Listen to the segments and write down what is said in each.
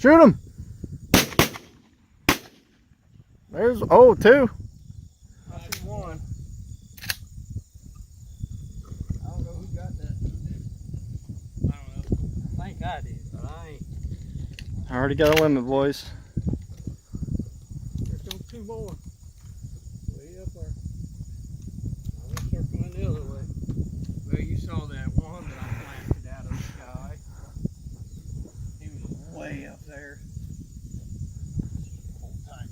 Shoot him. There's, oh, two. I see one. I don't know who got that. I don't know. I think I did, but I ain't. I already got a limit, boys. There's still two more. Way up there. I'm gonna start going the other way. Well, you saw that one that I blasted out of the sky. He was way up there. Hold tight.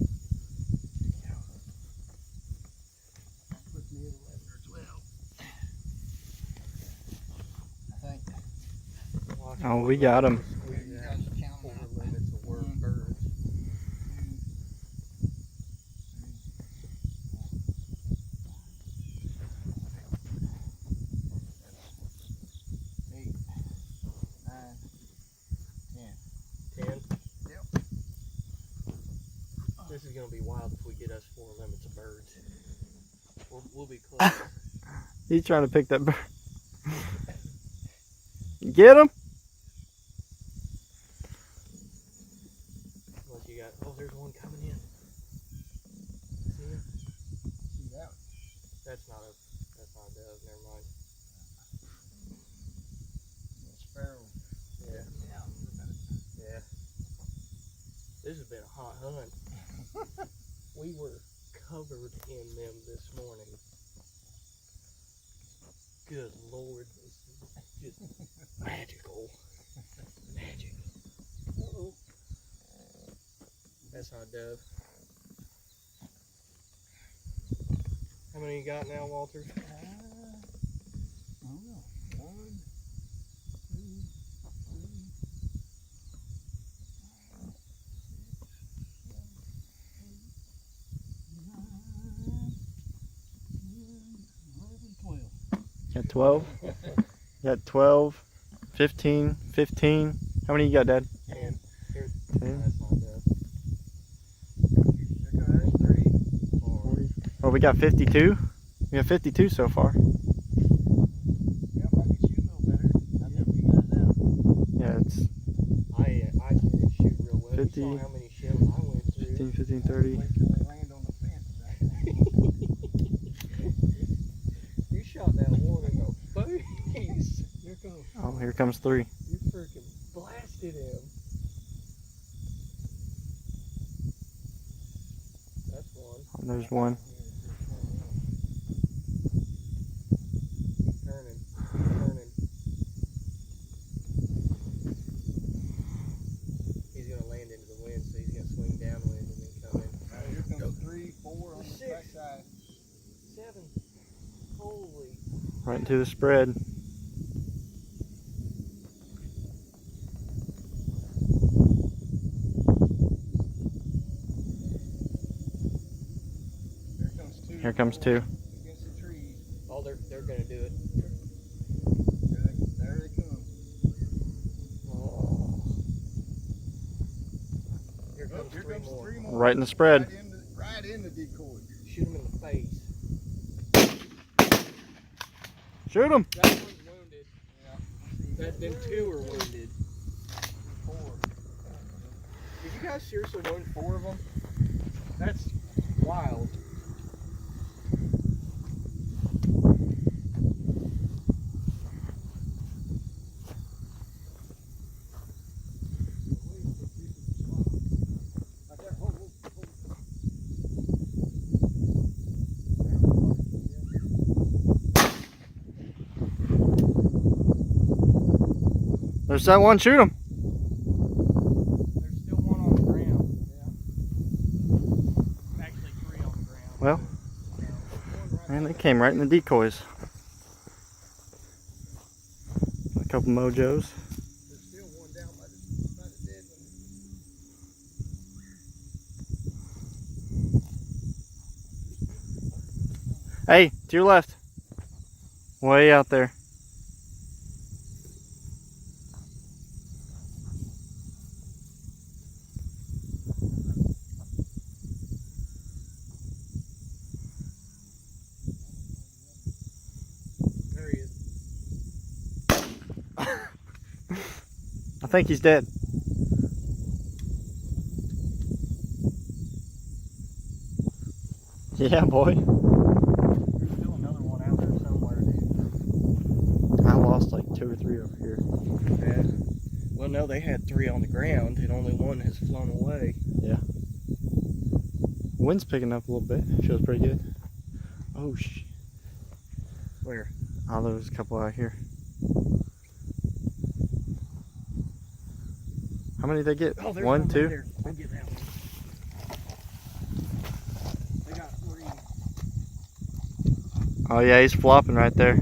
That put me at 11 or 12. I think. Oh, we got him. This is gonna be wild if we get us 4 limits of birds. We'll be close. He's trying to pick that bird. Get him. What you got? Oh, there's one coming in. See him? See that? That's not a dove. Never mind. Sparrow. Yeah. Yeah. This has been a hot hunt. We were covered in them this morning. Good Lord, this is just magical. Magic. Uh-oh. That's hot dove. How many you got now, Walter? I don't know. 1, 2, 3, 4, 5, 6, 7, 8, 9, 10, 11, 12. Got 12. Got 12. 15. 15. How many you got, Dad? 10. Here. 10. That's not dove. There's 3, 4. Oh, we got 52. We got 52 so far. Yeah, if I could shoot a little better, I'd help you guys out. Yeah, it's I didn't shoot real well. 50, You saw how many shells I went through. 15, 15, 30. Wait till they land on the fence back there. You shot that one in the face. Here comes. Oh, here comes 3. You freaking blasted him. That's one. Oh, there's one. Keep turning. Keep turning. He's gonna land into the wind, so he's gonna swing downwind and then come in. Here comes 3, 4 on the back side. 7. Holy. Right into the spread. Here comes 2. Against the trees. Oh, they're gonna do it. There they come. Oh. Here comes 3 more. Right in the spread. Right in the decoy. Shoot him in the face. Shoot him. That one's wounded. Yeah. Them 2 are wounded. 4. Did you guys seriously wound 4 of them? That's wild. There's that one. Shoot him. There's still one on the ground. Yeah. Actually 3 on the ground. Well, man, they came right in the decoys. A couple mojos. There's still one down by the dead one. Hey, to your left. Way out there. There he is. I think he's dead. Yeah, boy. There's still another one out there somewhere, dude. I lost like 2 or 3 over here. Yeah. Well, no, they had 3 on the ground, and only one has flown away. Wind's picking up a little bit. Feels pretty good. Oh, Where? oh, there was a couple out here. How many did they get? Oh, there's 1, right 2? there. I'll get that one. They got 3. Oh yeah, he's flopping right there.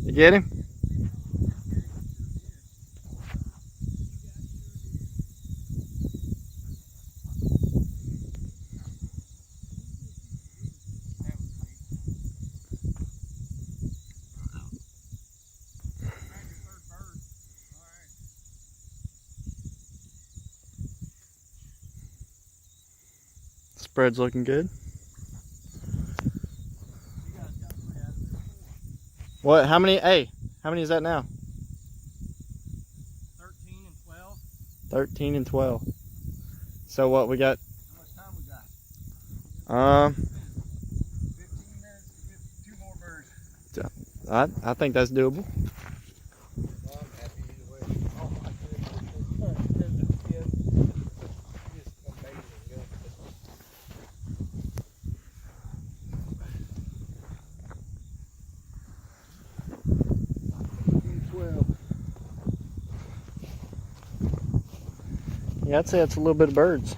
You get him? Spread's looking good. What? How many? Hey, how many is that now? 13 and 12. 13 and 12. So what we got? How much time we got? 15 minutes to get 2 more birds. I think that's doable. Well, I'm happy either way. Oh my goodness. Just amazing. Good. 12. Yeah, I'd say that's a little bit of birds.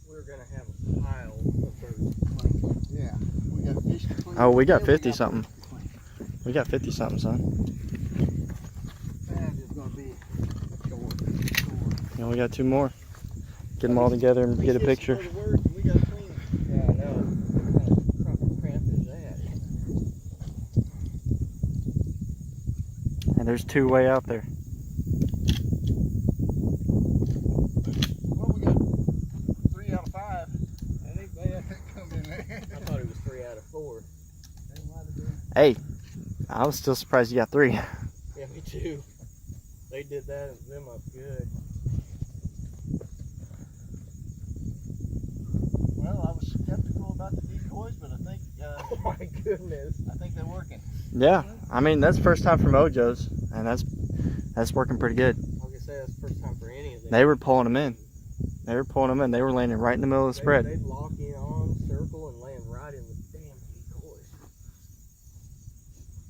We're gonna have a pile of birds to claim. Yeah, we got fish to claim. Oh, we got Yeah, 50 got something. birds to claim. We got 50 something, son. That is gonna be a chore. Yeah, we got 2 more. Get them all together and get a picture. We gotta clean. Yeah, I know. What kind of crap is that? And there's 2 way out there. Well, we got 3 out of 5. That ain't bad. Come in there. I thought it was 3 out of 4. They might have been. Hey, I was still surprised you got 3. Yeah, me too. They did that and them up good. Well, I was skeptical about the decoys, but I think, oh my goodness, I think they're working. Yeah, I mean that's first time for Mojo's, and that's working pretty good. I was gonna say that's the first time for any of them. They were pulling them in. They were pulling them in. They were landing right in the middle of the spread. They'd lock in on, circle, and land right in the damn decoys.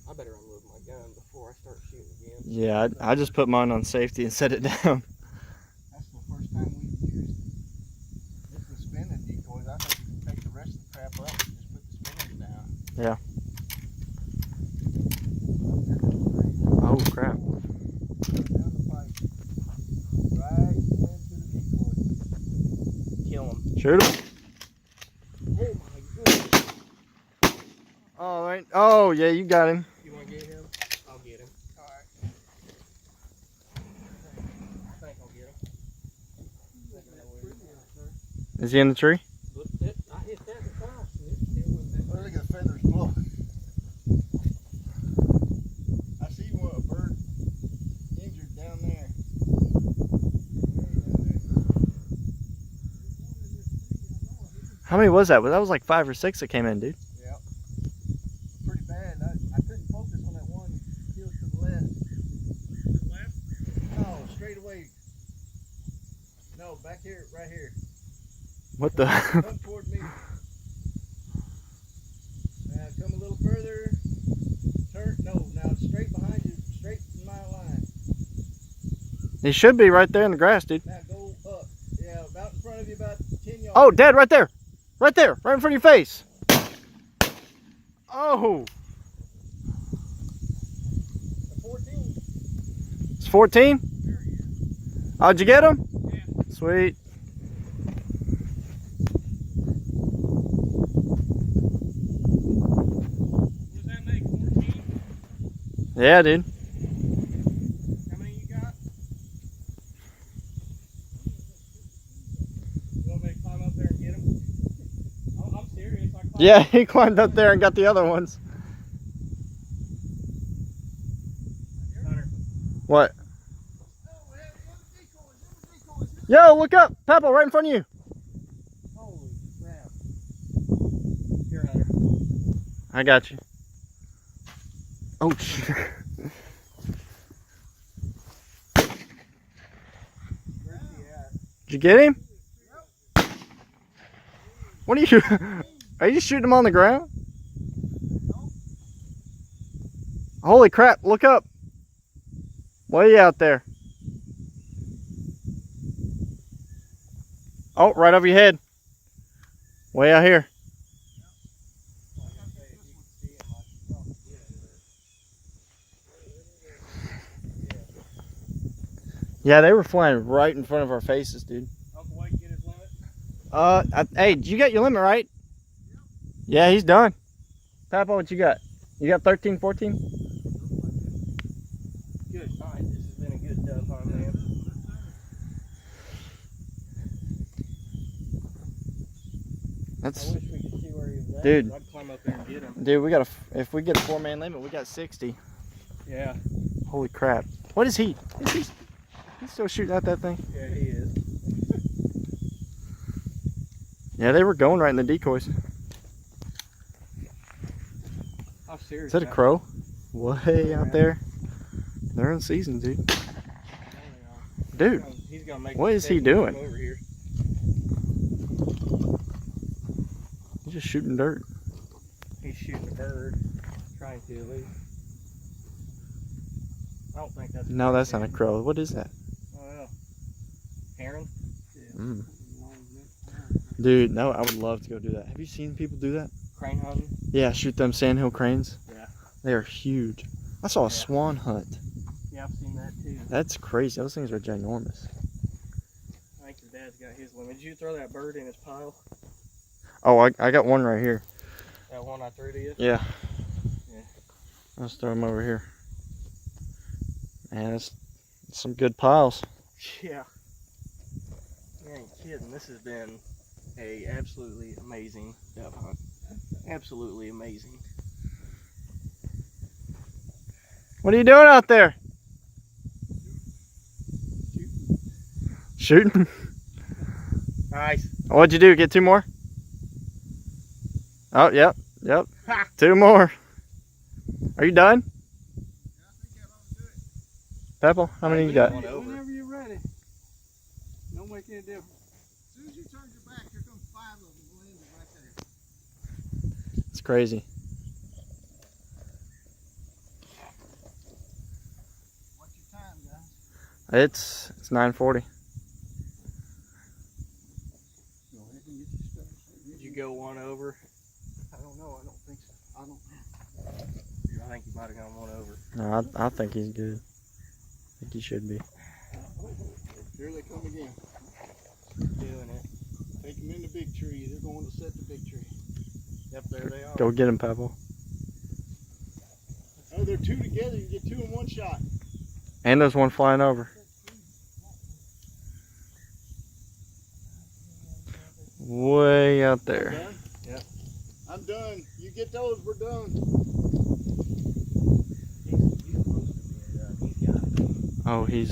I better unload my gun before I start shooting again. Yeah, I just put mine on safety and set it down. That's the first time we've used the spinning decoys. I think we can take the rest of the crap up and just put the spinners down. Yeah. Oh crap. Down the pipe. Right into the decoy. Kill them. Shoot him. Oh my goodness. Oh, right. Oh yeah, you got him. You want to get him? I'll get him. Alright. I think I'll get him. Is he in the tree? I hit that twice and it still was there. Oh, look at the feathers blowing. I see a bird injured down there. How many was that? Well, that was like 5 or 6 that came in, dude. Yeah. Pretty bad. I couldn't focus on that one hill to the left. To the left? No, straight away. No, back here, right here. What the? Come toward me. Now come a little further. Turn. No, now straight behind you. Straight in my line. He should be right there in the grass, dude. Now go up. Yeah, about in front of you, about 10 yards. Oh, dead right there. Right there. Right in front of your face. Oh. 14. It's 14? Oh, did you get him? Yeah. Sweet. What does that make? 14? Yeah, dude. How many you got? You want me to climb up there and get them? I'm serious. Yeah, he climbed up there and got the other ones. What? Yo, look up. Pebble, right in front of you. Holy crap. Here, Hunter. I got you. Oh, shit. Where's he at? Did you get him? What are you? Are you just shooting him on the ground? Holy crap, look up. Way out there. Oh, right over your head. Way out here. Yeah, they were flying right in front of our faces, dude. Uncle White get his limit? Hey, you got your limit, right? Yeah, he's done. Papa, what you got? You got 13, 14? Good fight. This has been a good dove hunt, man. I That's, wish we could see where he was at. Dude. I'd climb up there and get him. dude, we got if we get a 4-man limit, we got 60. Yeah. Holy crap. What is he? He's still shooting at that thing? Yeah, he is. Yeah, they were going right in the decoys. I'm serious. Is that a man. crow? Way out there. They're in season, dude. Dude, He's gonna make what a is he mistake and doing? come over here. he's just shooting dirt. He's shooting a bird. Trying to at least. I don't think that's a No, crow, that's not a man. crow. What is that? Oh, yeah. Heron? Mm. Dude, no, I would love to go do that. Have you seen people do that? Crane hunting? Yeah, shoot them sandhill cranes. Yeah. They are huge. I saw a Yeah. swan hunt. Yeah, I've seen that too. That's crazy. Those things are ginormous. I think his dad's got his limit. Did you throw that bird in his pile? Oh, I got one right here. That one I threw to you? Yeah. Yeah. Let's throw him over here. Man, it's some good piles. Yeah. You ain't kidding. This has been a absolutely amazing dove hunt. Absolutely amazing. What are you doing out there? Shooting? Nice. What'd you do? Get 2 more? Oh, yep. Yep. 2 more. Are you done? Pepple, how many you got? One over. Whenever you're ready. Don't make any difference. As soon as you turn your back, here comes 5 of them landing right there. It's crazy. What's your time, guys? It's 9:40. Go ahead and get your stuff. Did you go one over? I don't know. I don't think so. I don't know. I think you might have gone one over. No, I think he's good. I think he should be. Here they come again. Doing it. Take them in the big tree. They're going to set the big tree. Yep, there they are. Go get him, Pepple. Oh, they're 2 together. You get 2 in one shot. And there's one flying over. Way out there. Done? Yep. I'm done. You get those, we're done. He's close to being done. He's got it. Oh, he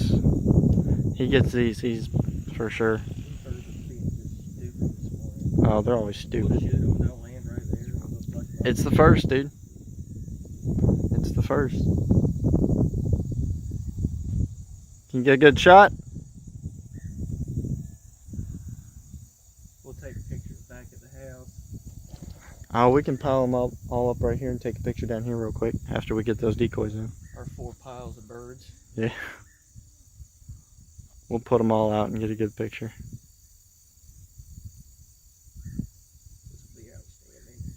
gets these. He's for sure. These birds are being just stupid this morning. Oh, they're always We'll stupid. shoot them, they'll land right there. and they'll fuck you up. It's the first, dude. It's the first. Can you get a good shot? We'll take pictures back at the house. Oh, we can pile them all up right here and take a picture down here real quick after we get those decoys in. Our 4 piles of birds. Yeah. We'll put them all out and get a good picture. This will be outstanding.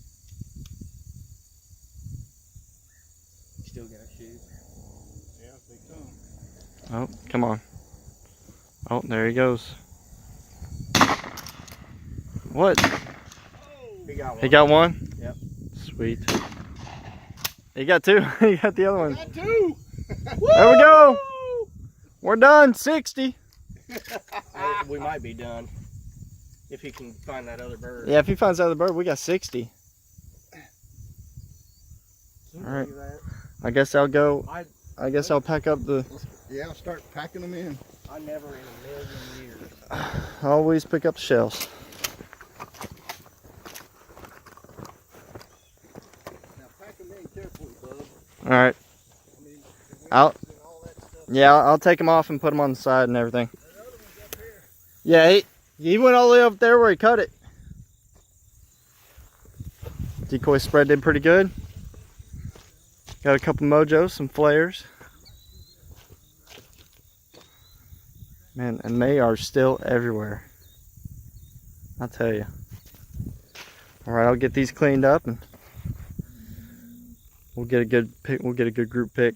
You still gonna shoot? Yeah, if they come. Oh, come on. Oh, there he goes. What? He got one. He got one? Yep. Sweet. He got 2. He got the other one. Got 2! There we go. We're done. 60. We might be done. If he can find that other bird. Yeah, if he finds the other bird, we got 60. Can you All right. believe that? I guess I'll go. I- I guess I'll pack up the Yeah, I'll start packing them in. I never in a million years. Always pick up the shells. Now pack them in carefully, bub. All right. I mean, the I'll- wings and all that stuff. Yeah, I'll take them off and put them on the side and everything. That other one's up here. Yeah, he went all the way up there where he cut it. Decoy spread did pretty good. Got a couple mojos, some flares. Man, and they are still everywhere. I'll tell you. All right, I'll get these cleaned up and we'll get a good pick. We'll get a good group pick.